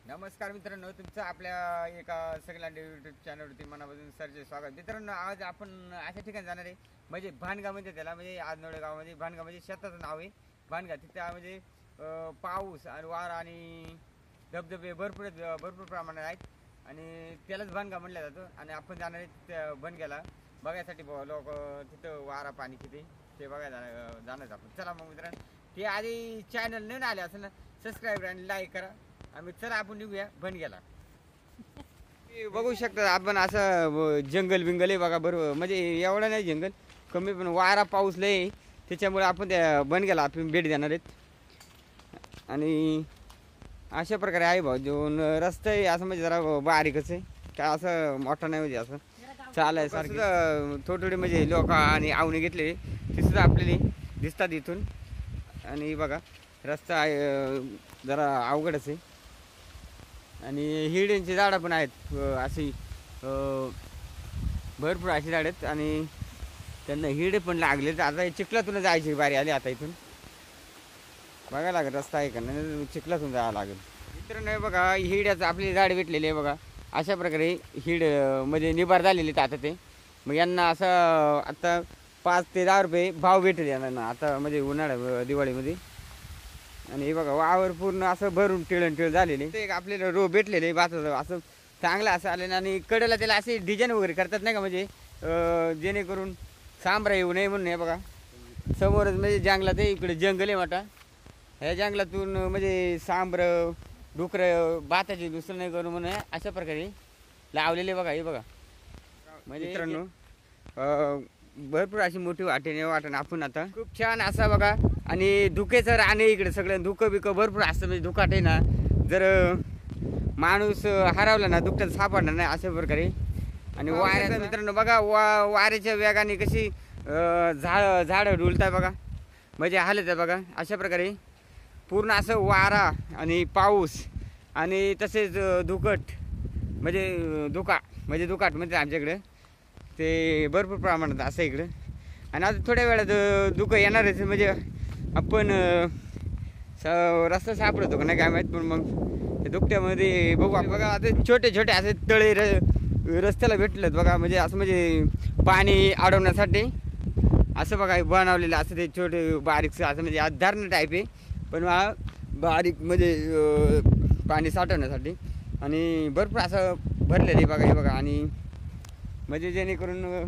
नमस्कार मित्रांनो, तुमचं आपल्या एका सगळ्यांना यूट्यूब चॅनलवरती मनापासून सरचे स्वागत. मित्रांनो, आज आपण अशा ठिकाणी जाणार आहे म्हणजे भानगा म्हणजे त्याला म्हणजे आजनोळे गावामध्ये भानगा म्हणजे शेताचं नाव आहे भानगा. तिथं म्हणजे पाऊस आणि वारा आणि धबधबे भरपूर प्रमाणात आहेत आणि त्यालाच भानगा म्हणलं जातं. आणि आपण जाणार आहे त्या भानग्याला बघायसाठी लोक तिथं वारा पाणी किती ते बघायला जाणार आपण. चला मग मित्रांनो, ते आधी चॅनल नाही आले असं ना, सबस्क्राईब आणि लाईक करा. आम्ही चला आपण निघूया भानग्याला. बघू शकता आपण असं जंगल बिंगल आहे बघा. बरोबर म्हणजे एवढं नाही जंगल, कमी पण वारा पाऊस लय त्याच्यामुळे आपण त्या भानग्याला आपण भेट देणार आहेत. आणि अशा प्रकारे आहे भाऊ दोन रस्ता आहे असं म्हणजे जरा बारीकच आहे, काय असं मोठं नाही म्हणजे असं चालाय सारखं. थोडे म्हणजे लोक आणि आवणी घेतले ते सुद्धा आपल्याला दिसतात इथून. आणि बघा रस्ता आहे जरा अवघडच आहे आणि हिरड्यांची झाडं पण आहेत अशी भरपूर अशी झाडं आहेत आणि त्यांना हिरडे पण लागले. तर आता चिखलातून जायची बारी आली. आता इथून बघायला लागेल रस्ता आहे का नाही, चिखलातून जावं लागेल. मित्रांनो बघा हिरड्याचं आपली झाड भेटलेली आहे बघा. अशा प्रकारे हिरड म्हणजे निबार झालेली आहेत आता ते. मग यांना असं आता 5 ते 10 रुपये भाव भेटेल यांना आता म्हणजे उन्हाळ्या दिवाळीमध्ये. आणि हे बघा वावर पूर्ण असं भरून टिळ झालेले. ते एक आपल्याला रो भेटलेले भाताचं असं चांगलं असं आलेलं. आणि कडेला त्याला असे डिझाईन वगैरे करतात नाही का, म्हणजे जेणेकरून सांबरा येऊ नये म्हणून. हे बघा समोरच म्हणजे जंगलात आहे, इकडे जंगल आहे मोठा. ह्या जंगलातून म्हणजे सांबरं डुकरं भाताची दुसरं नाही करू म्हणून अशा प्रकारे लावलेले बघा. हे बघा म्हणजे मित्रांनो भरपूर अशी मोठी वाटेने आपण आता खूप छान असा बघा. आणि धुकेचं राणे इकडे सगळं धुकं बिकं भरपूर असतं म्हणजे धुकाट आहे ना. जर माणूस हरवला ना धुक्यात सापडणार नाही अशा प्रकारे. आणि वाऱ्याचा मित्रांनो बघा वाऱ्याच्या वेगाने कशी झाडं डुलतात बघा, म्हणजे हालत आहे बघा. अशा प्रकारे पूर्ण असं वारा आणि पाऊस आणि तसेच धुकट म्हणजे धुकाट म्हणजे आमच्याकडे ते भरपूर प्रमाणात असं इकडं. आणि आता थोड्या वेळात धुकं येणारच म्हणजे आपण रस्ता सापडतो का नाही काय माहीत. पण मग त्या धुकट्यामध्ये बघू बघा आता छोटे छोटे असे तळे रस्त्याला भेटलेत बघा. म्हणजे असं म्हणजे पाणी अडवण्यासाठी असं बघा बनवलेलं असं ते छोटे बारीकचं असं म्हणजे धरणं टाईप आहे पण बारीक म्हणजे पाणी साठवण्यासाठी. आणि भरपूर असं भरलेलं आहे बघा. हे बघा आणि म्हणजे जेणेकरून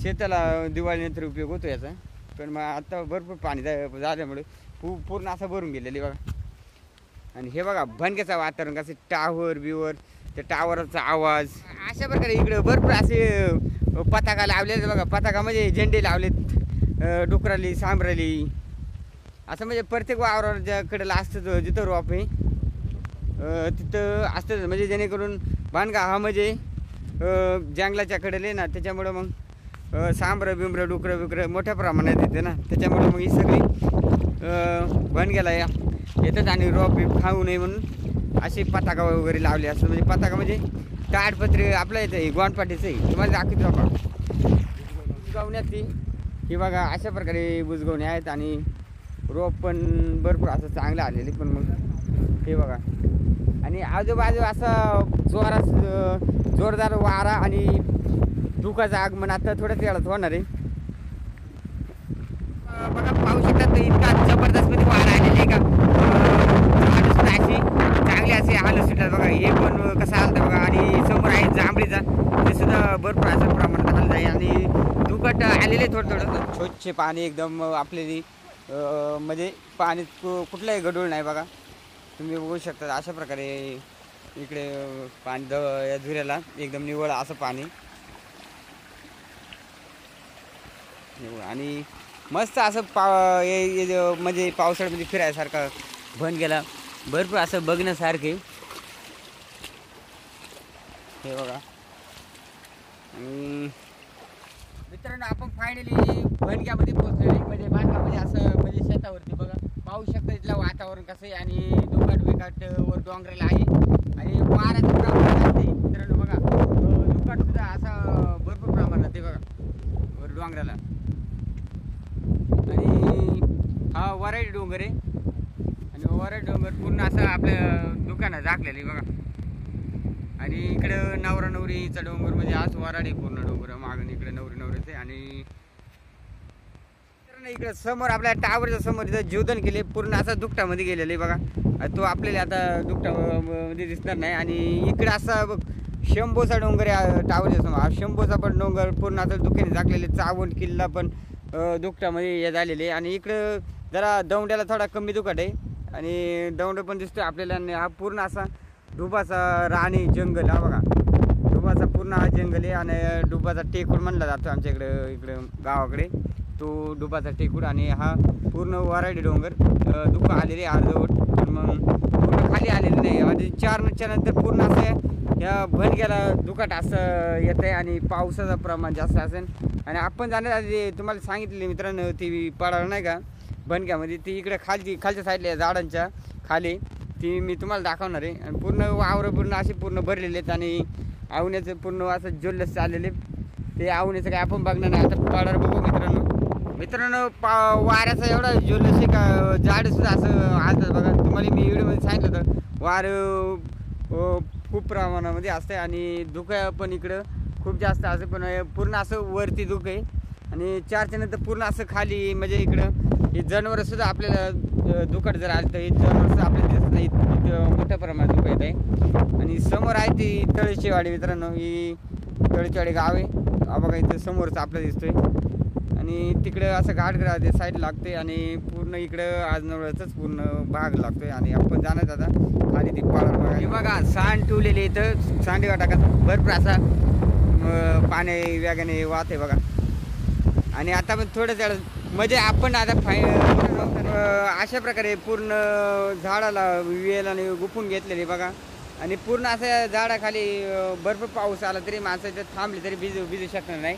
शेताला दिवाळीनंतर उपयोग होतो याचा. पण मग आता भरपूर पाणी झाल्यामुळे पूर्ण असं भरून गेलेली बघा. आणि हे बघा भानग्याचं वातावरण कसं टावर बिवर त्या टावरचा आवाज. अशा प्रकारे इकडं भरपूर असे पताका लावलेले बघा. पताका म्हणजे झेंडे लावलेत डुकराली सांबराली असं म्हणजे प्रत्येक वावरावर ज्याकडेला असतं जिथं रोप आहे तिथं असतं म्हणजे जेणेकरून भानगा हा म्हणजे जंगलाच्या कडेला आहे ना. त्याच्यामुळं मग सांबरं बिंबरं डुकरं बिकरं मोठ्या प्रमाणात येते ना. त्याच्यामुळे मग ही सगळी भानग्याला येतात आणि रोप बीप खाऊ नये म्हणून असे पताका वगैरे लावले असतात. म्हणजे पताका म्हणजे ताडपत्री आपलं येतं आहे गोंडपाटीचं आहे. तुम्हाला दाखवतो बघा बुजगावण्यात ती ही बघा. अशा प्रकारे बुजगावणे आहेत आणि रोप पण भरपूर असं चांगलं आलेले. पण मग हे बघा आणि आजूबाजू असं जोरदार वारा आणि धुकाचं आगमन आता थोड्याच वेळात होणार आहे बघा. पाहू शकतात इतका जबरदस्त मध्ये वारा आलेला आहे का. अशी चांगली असे हालत सुटतात बघा. हे पण कसं हालतं बघा. आणि समोर आहे जांभळीचा ते सुद्धा भरपूर असं प्रमाणात हालत आहे. आणि धुकट आलेले थोडं स्वच्छ पाणी एकदम आपले म्हणजे पाणी कुठलंही गढूळ नाही बघा. तुम्ही बघू शकता अशा प्रकारे इकडे पाणी या झुऱ्याला एकदम निवळ असं पाणी. आणि मस्त असं म्हणजे पावसाळ्यामध्ये फिरायसारखं भानग्याला भरपूर असं बघण्यासारखे हे बघा. मित्रांनो आपण फायनली भानग्यामध्ये पोहोचलेले म्हणजे भानगामध्ये असं म्हणजे शेतावरती बघा. पाहू शकता इथलं वातावरण कसं आहे आणि दुकाट वर डोंगराला आहे आणि वाऱ्याचं प्रमाण असते मित्रांनो बघा. दुकाट सुद्धा असा भरपूर प्रमाणात आहे बघा वर डोंगराला. आणि हा वराडी डोंगर आहे आणि वराडी डोंगर पूर्ण असं आपल्या दुकानात झाकलेली बघा. आणि इकडं नवरा नवरीचा डोंगर म्हणजे आज वराडी पूर्ण डोंगर मागून इकडे नवरी नवरीचे. आणि इकडे समोर आपल्या टावरच्या समोर इथं जीवदान केले पूर्ण असं दुपटामध्ये गेलेले बघा. तो आपल्याला आता दुपटामध्ये दिसणार नाही. आणि इकडे असा शंभूचा डोंगर आहे टावरच्या समोर. हा शंभूचा पण डोंगर पूर्ण असं दुःखाने झाकलेले. चावंड किल्ला पण दुपटामध्ये हे झालेले. आणि इकडं जरा दौंड्याला थोडा कमी दुखट आहे आणि दौंड पण दिसतोय आपल्याला. आणि हा पूर्ण असा डुबाचा राणी जंगल हा बघा. डुबाचा पूर्ण हा जंगल आहे. आणि डुबाचा टेकूड म्हणला जातो आमच्या इकडं गावाकडे तो डुबाचा टेकूड. आणि हा पूर्ण वराडी डोंगर दुःख आलेले अर्धवट पण मग पूर्ण खाली आलेले नाही. म्हणजे 4 नंतर पूर्ण असं या भणग्याला दुखाट असं येत आहे आणि पावसाचं प्रमाण जास्त असेल. आणि आपण जाण्यात आधी तुम्हाला सांगितले मित्रांनो ती पडाळ नाही का भणग्यामध्ये ती इकडे खालच्या साईडला झाडांच्या खाली ती मी तुम्हाला दाखवणार आहे. आणि पूर्ण वावरं पूर्ण असे पूर्ण भरलेले आहेत आणि आवण्याचं पूर्ण असं जल्लोष चाललेले. ते आवण्याचं काय आपण बघणार नाही. आता पडाळ बघू मित्रांनो वाऱ्याचा एवढा जल्लोष आहे का झाडसुद्धा असं आज बघा. तुम्हाला मी व्हिडिओमध्ये सांगितलं होतं वारं खूप प्रमाणामध्ये असते आणि धुकं पण इकडं खूप जास्त असं पण पूर्ण असं वरती धुकं आहे. आणि 4च्या नंतर पूर्ण असं खाली म्हणजे इकडं हे जनावरंसुद्धा आपल्याला दुखट जर आलं तर हे जनावरसुद्धा आपल्याला दिसत नाही. इतकं मोठ्या प्रमाणात धुकं येत आहे. आणि समोर आहे ती तळशीवाडी मित्रांनो. ही तळशीवाडी गाव आहे हा बघा. इथं समोरच आपल्याला दिसतोय. आणि तिकडं असं घाटघरा ते साईड लागते आणि पूर्ण इकडं आजनवळचाच पूर्ण भाग लागतोय. आणि आपण जाणत आता खाली ती पाळर बघा. हे बघा सांड ठेवलेली इथं सांडगा टाकत भरपूर असा पाणी वेगाने वाहते बघा. आणि आता पण थोडं झाड म्हणजे आपण आता अशा प्रकारे पूर्ण झाडाला वेलाने गुंफून घेतलेली बघा. आणि पूर्ण असं झाडाखाली भरपूर पाऊस आला तरी माणसं इथं थांबली तरी भिजू शकणार नाही.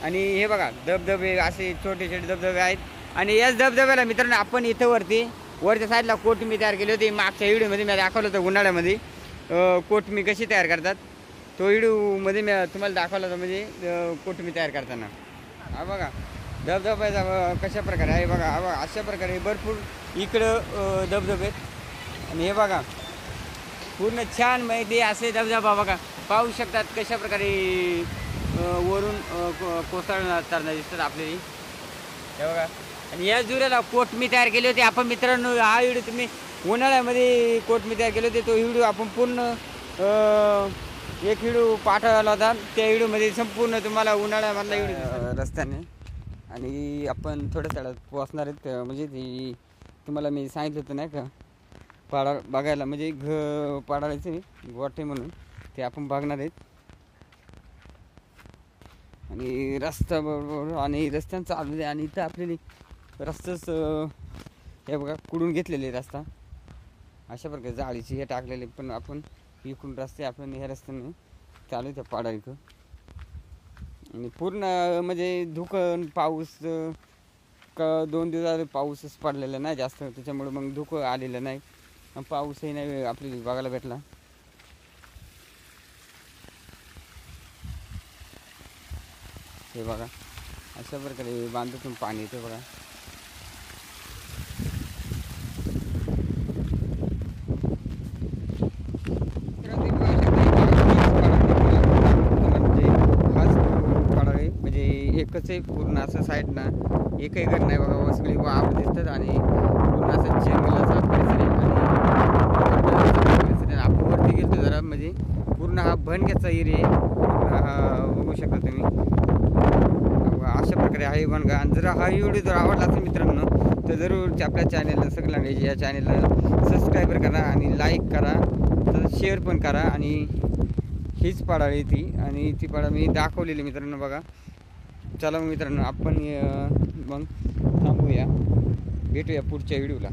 आणि हे बघा धबधबे असे छोटे छोटे धबधबे आहेत. आणि याच धबधब्याला मित्रांनो आपण इथं वरच्या साईडला कोटमी तयार केली होती. मागच्या व्हिडिओमध्ये मी दाखवलं होतं उन्हाळ्यामध्ये कोटमी कशी तयार करतात तो व्हिडिओमध्ये मी तुम्हाला दाखवला होता म्हणजे कोटमी तयार करताना. हा बघा धबधब्याचा कशा प्रकारे आहे बघा. हा बघा अशा प्रकारे भरपूर इकडं धबधबे आहेत. आणि हे बघा पूर्ण छान माहिती असे धबधबा बघा पाहू शकतात कशा प्रकारे वरून कोसळताना दिसतात आपल्याला हे बघा. आणि या जुऱ्याला कोटमी तयार केली होती आपण मित्रांनो. हा व्हिडिओ तुम्ही उन्हाळ्यामध्ये कोटमी तयार केली होती तो व्हिडिओ आपण पूर्ण एक व्हिडिओ पाठवला होता. त्या व्हिडिओमध्ये संपूर्ण तुम्हाला उन्हाळ्यामधला व्हिडिओ रस्त्याने. आणि आपण थोड्या स्थळात पोहोचणार आहेत म्हणजे ती तुम्हाला मी सांगितलं होतं नाही का पाडाळ बघायला म्हणजे पाडाळाचे गोठे म्हणून ते आपण बघणार आहेत. आणि रस्ता बरोबर आणि रस्त्यानं चालू आहे. आणि इथं आपल्याला रस्ताच हे बघा कुडून घेतलेले रस्ता अशा प्रकारे जाळीची हे टाकलेले. पण आपण इकडून रस्ते आपण ह्या रस्त्याने चालू आहे त्या पाडाळ इथं. आणि पूर्ण म्हणजे धुकं पाऊस 2 दिवस पाऊसच पडलेला नाही जास्त त्याच्यामुळे मग धुकं आलेलं नाही. पाऊसही नाही आपल्याला बघायला भेटला. हे बघा अशा प्रकारे बांधातून पाणी येते बघा. म्हणजे एकच आहे पूर्ण असं साईडना एकही घर नाही बघा. सगळी वाफ दिसतात आणि पूर्ण असं जंगलाचा परिसर आहे. आणि आपण वरती गेलो जरा म्हणजे पूर्ण हा भणग्याचा एरिया आहे. हा बघू शकता तुम्ही अशा प्रकारे आहे बनगा. आणि जर हा व्हिडिओ जर आवडला असेल मित्रांनो तर जरूर आपल्या चॅनलला सगळ्यांना या चॅनलला सबस्क्राईबर करा आणि लाईक करा तर शेअर पण करा. आणि हीच पाडाळ आहे ती आणि ती पाडाळ मी दाखवलेली मित्रांनो बघा. चला मग मित्रांनो आपण मग थांबूया भेटूया पुढच्या व्हिडिओला.